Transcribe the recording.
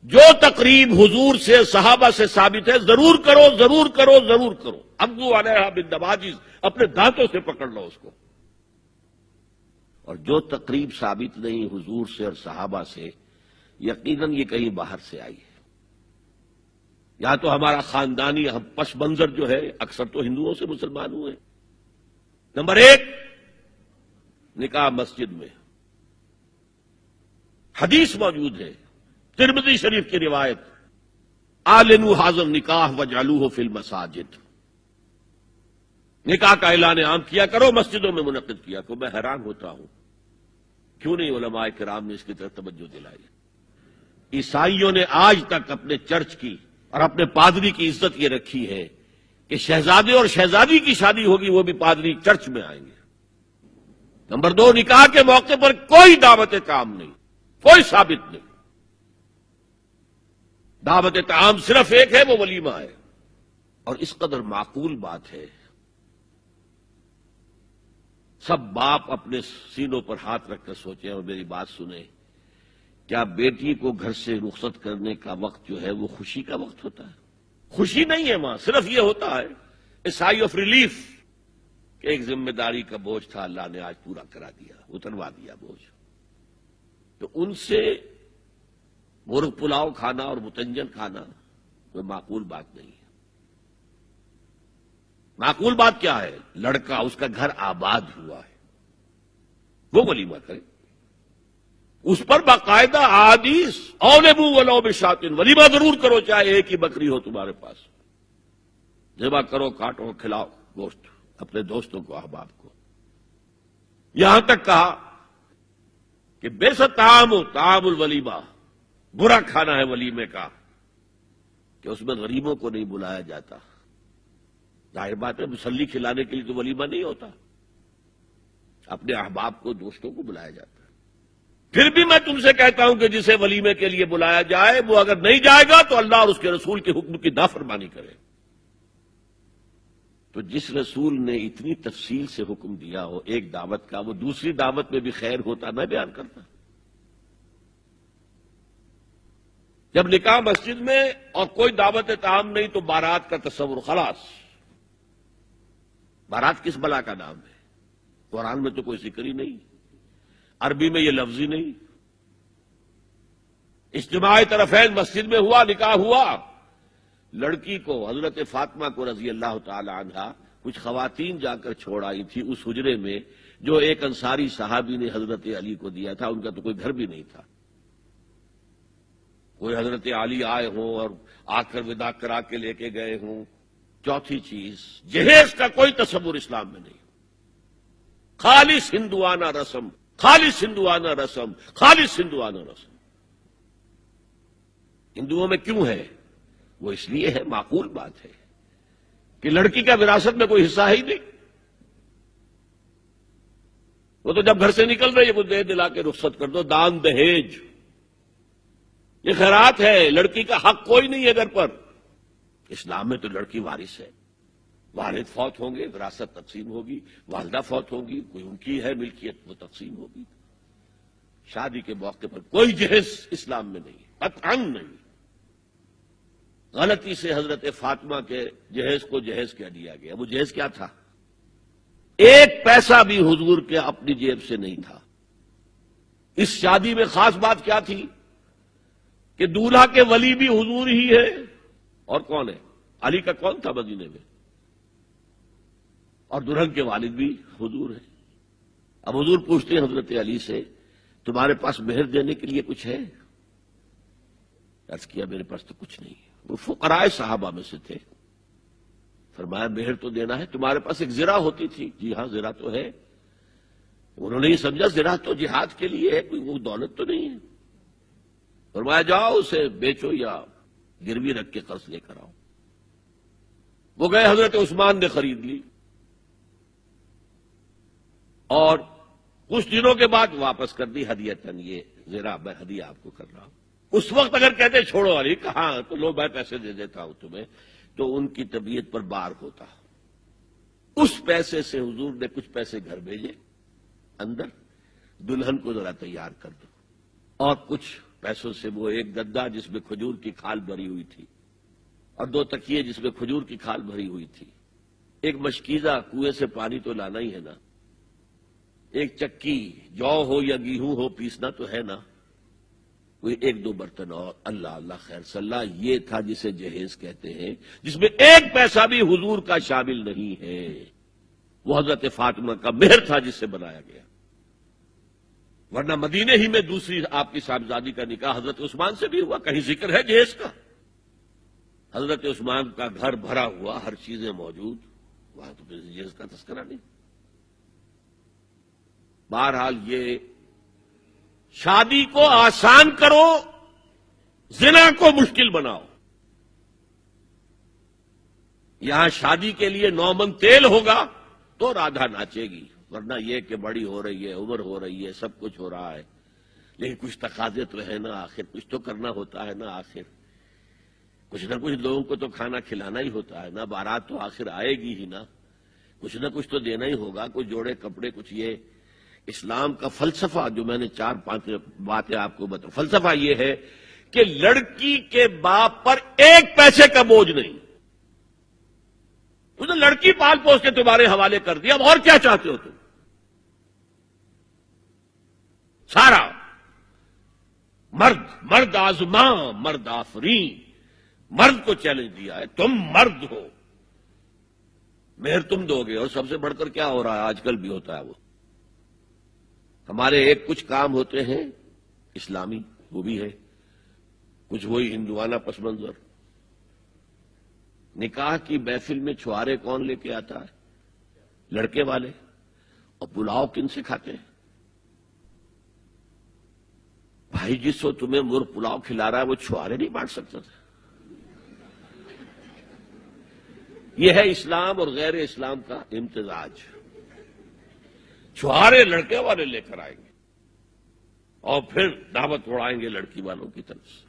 جو تقریب حضور سے صحابہ سے ثابت ہے ضرور کرو ضرور کرو ضرور کرو. ابو علیہ بالنواجذ، اپنے دانتوں سے پکڑ لو اس کو. اور جو تقریب ثابت نہیں حضور سے اور صحابہ سے، یقیناً یہ کہیں باہر سے آئی ہے. یا تو ہمارا خاندانی ہم پس منظر جو ہے اکثر تو ہندوؤں سے مسلمان ہوئے. نمبر 1، نکاح مسجد میں. حدیث موجود ہے، ترمذی شریف کی روایت، اعلنوا ھذا النکاح وجعلوہ فی المساجد. نکاح کا اعلان عام کیا کرو، مسجدوں میں منعقد کیا کرو. میں حیران ہوتا ہوں کیوں نہیں علماء کرام نے اس کی طرف توجہ دلائی. عیسائیوں نے آج تک اپنے چرچ کی اور اپنے پادری کی عزت یہ رکھی ہے کہ شہزادے اور شہزادی کی شادی ہوگی وہ بھی پادری چرچ میں آئیں گے. نمبر 2، نکاح کے موقع پر کوئی دعوت طعام نہیں، کوئی ثابت نہیں. دعوت طعام صرف ایک ہے، وہ ولیمہ ہے. اور اس قدر معقول بات ہے، سب باپ اپنے سینوں پر ہاتھ رکھ کر سوچیں اور میری بات سنیں. کیا بیٹی کو گھر سے رخصت کرنے کا وقت جو ہے وہ خوشی کا وقت ہوتا ہے؟ خوشی نہیں ہے وہاں، صرف یہ ہوتا ہے اے سائی آف ریلیف کہ ایک ذمہ داری کا بوجھ تھا، اللہ نے آج پورا کرا دیا، اتروا دیا بوجھ. تو ان سے مرغ پلاؤ کھانا اور متنجن کھانا کوئی معقول بات نہیں ہے. معقول بات کیا ہے؟ لڑکا اس کا گھر آباد ہوا ہے وہ ولیمہ کرے، اس پر باقاعدہ احادیث اولبوا ولو بشاۃ، ولیمہ ضرور کرو چاہے ایک ہی بکری ہو تمہارے پاس. ذبح کرو، کاٹو، کھلاؤ گوشت اپنے دوستوں کو، احباب کو. یہاں تک کہا کہ بئس طعام الولیمہ، برا کھانا ہے ولیمے کا کہ اس میں غریبوں کو نہیں بلایا جاتا. ظاہر بات ہے مسلی کھلانے کے لیے تو ولیمہ نہیں ہوتا، اپنے احباب کو، دوستوں کو بلایا جاتا ہے. پھر بھی میں تم سے کہتا ہوں کہ جسے ولیمے کے لیے بلایا جائے وہ اگر نہیں جائے گا تو اللہ اور اس کے رسول کے حکم کی نافرمانی کرے. تو جس رسول نے اتنی تفصیل سے حکم دیا ہو ایک دعوت کا، وہ دوسری دعوت میں بھی خیر ہوتا میں بیان کرتا. جب نکاح مسجد میں اور کوئی دعوت طعام نہیں تو بارات کا تصور خلاص. بارات کس بلا کا نام ہے؟ قرآن میں تو کوئی ذکر ہی نہیں، عربی میں یہ لفظ ہی نہیں. اجتماع طرفین مسجد میں ہوا، نکاح ہوا. لڑکی کو، حضرت فاطمہ کو رضی اللہ تعالی عنہا، کچھ خواتین جا کر چھوڑ آئی تھی اس حجرے میں جو ایک انصاری صحابی نے حضرت علی کو دیا تھا. ان کا تو کوئی گھر بھی نہیں تھا. کوئی حضرت علی آئے ہوں اور آ کر وداع کرا کے لے کے گئے ہوں. چوتھی چیز، جہیز کا کوئی تصور اسلام میں نہیں. خالص ہندوانہ رسم، خالص ہندوانہ رسم، خالص ہندوانہ رسم. ہندوؤں میں کیوں ہے؟ وہ اس لیے ہے، معقول بات ہے کہ لڑکی کا وراثت میں کوئی حصہ ہی نہیں. وہ تو جب گھر سے نکل رہی ہے وہ دے دلا کے رخصت کر دو. دان دہیج یہ خیرات ہے، لڑکی کا حق کوئی نہیں ہے گھر پر. اسلام میں تو لڑکی وارث ہے. والد فوت ہوں گے، وراثت تقسیم ہوگی. والدہ فوت ہوگی، کوئی ان کی ہے ملکیت، وہ تقسیم ہوگی. شادی کے موقع پر کوئی جہیز اسلام میں نہیں، قطعاً نہیں. غلطی سے حضرت فاطمہ کے جہیز کو جہیز کیا دیا گیا. وہ جہیز کیا تھا؟ ایک پیسہ بھی حضور کے اپنی جیب سے نہیں تھا. اس شادی میں خاص بات کیا تھی کہ دولہا کے ولی بھی حضور ہی ہے. اور کون ہے؟ علی کا کون تھا مدینے میں؟ اور دلہن کے والد بھی حضور ہے. اب حضور پوچھتے ہیں حضرت علی سے، تمہارے پاس مہر دینے کے لیے کچھ ہے؟ عرض کیا میرے پاس تو کچھ نہیں ہے. وہ فقراء صحابہ میں سے تھے. فرمایا مہر تو دینا ہے. تمہارے پاس ایک زرہ ہوتی تھی. جی ہاں زرہ تو ہے. انہوں نے یہ سمجھا زرہ تو جہاد کے لیے ہے، کوئی وہ دولت تو نہیں ہے. فرمایا جاؤ اسے بیچو یا گروی رکھ کے قرض لے کر آؤ. وہ گئے، حضرت عثمان نے خرید لی اور کچھ دنوں کے بعد واپس کر دی ہدیتاً. یہ زرہ میں ہدیہ آپ کو کر رہا ہوں. اس وقت اگر کہتے چھوڑو علی، کہاں تو لو میں پیسے دے دیتا ہوں تمہیں، تو ان کی طبیعت پر بار ہوتا. اس پیسے سے حضور نے کچھ پیسے گھر بھیجے اندر، دلہن کو ذرا تیار کر دو، اور کچھ پیسوں سے وہ ایک گدا جس میں کھجور کی کھال بھری ہوئی تھی اور 2 تکیے جس میں کھجور کی کھال بھری ہوئی تھی، ایک مشکیزہ کنویں سے پانی تو لانا ہی ہے نا، ایک چکی جو ہو یا گیہوں ہو پیسنا تو ہے نا، کوئی 1-2 برتن اور اللہ اللہ خیر صلی اللہ، یہ تھا جسے جہیز کہتے ہیں، جس میں ایک پیسہ بھی حضور کا شامل نہیں ہے۔ وہ حضرت فاطمہ کا مہر تھا جس سے بنایا گیا، ورنہ مدینے ہی میں دوسری آپ کی صاحبزادی کا نکاح حضرت عثمان سے بھی ہوا، کہیں ذکر ہے جہیز کا؟ حضرت عثمان کا گھر بھرا ہوا، ہر چیزیں موجود، وہاں تو پھر جہیز کا تذکرہ نہیں۔ بہرحال یہ شادی کو آسان کرو، زنا کو مشکل بناؤ۔ یہاں شادی کے لیے 9 من تیل ہوگا تو رادھا ناچے گی، ورنہ یہ کہ بڑی ہو رہی ہے، عمر ہو رہی ہے، سب کچھ ہو رہا ہے، لیکن کچھ تقاضے تو ہے نا، آخر کچھ تو کرنا ہوتا ہے نا، آخر کچھ نہ کچھ لوگوں کو تو کھانا کھلانا ہی ہوتا ہے نا، بارات تو آخر آئے گی ہی نا، کچھ نہ کچھ تو دینا ہی ہوگا، کچھ جوڑے کپڑے، کچھ یہ۔ اسلام کا فلسفہ جو میں نے 4-5 باتیں آپ کو بتا، فلسفہ یہ ہے کہ لڑکی کے باپ پر 1 پیسے کا بوجھ نہیں، اس نے لڑکی پال پوس کے تمہارے حوالے کر دیا، اب اور کیا چاہتے ہو تم؟ سارا مرد آزماں مرد آفرین، مرد کو چیلنج دیا ہے، تم مرد ہو، مہر تم دو گے۔ اور سب سے بڑھ کر کیا ہو رہا ہے آج کل بھی ہوتا ہے، وہ ہمارے ایک کچھ کام ہوتے ہیں اسلامی، وہ بھی ہے، کچھ وہی ہندوانہ پس منظر۔ نکاح کی محفل میں چھوارے کون لے کے آتا ہے؟ لڑکے والے، اور پلاؤ کن سے کھاتے ہیں؟ بھائی جس کو تمہیں مرغ پلاؤ کھلا رہا ہے وہ چھوارے نہیں بانٹ سکتا تھا؟ یہ ہے اسلام اور غیر اسلام کا امتزاج۔ چھوارے لڑکے والے لے کر آئیں گے اور پھر دعوت اڑائیں گے لڑکی والوں کی طرف سے۔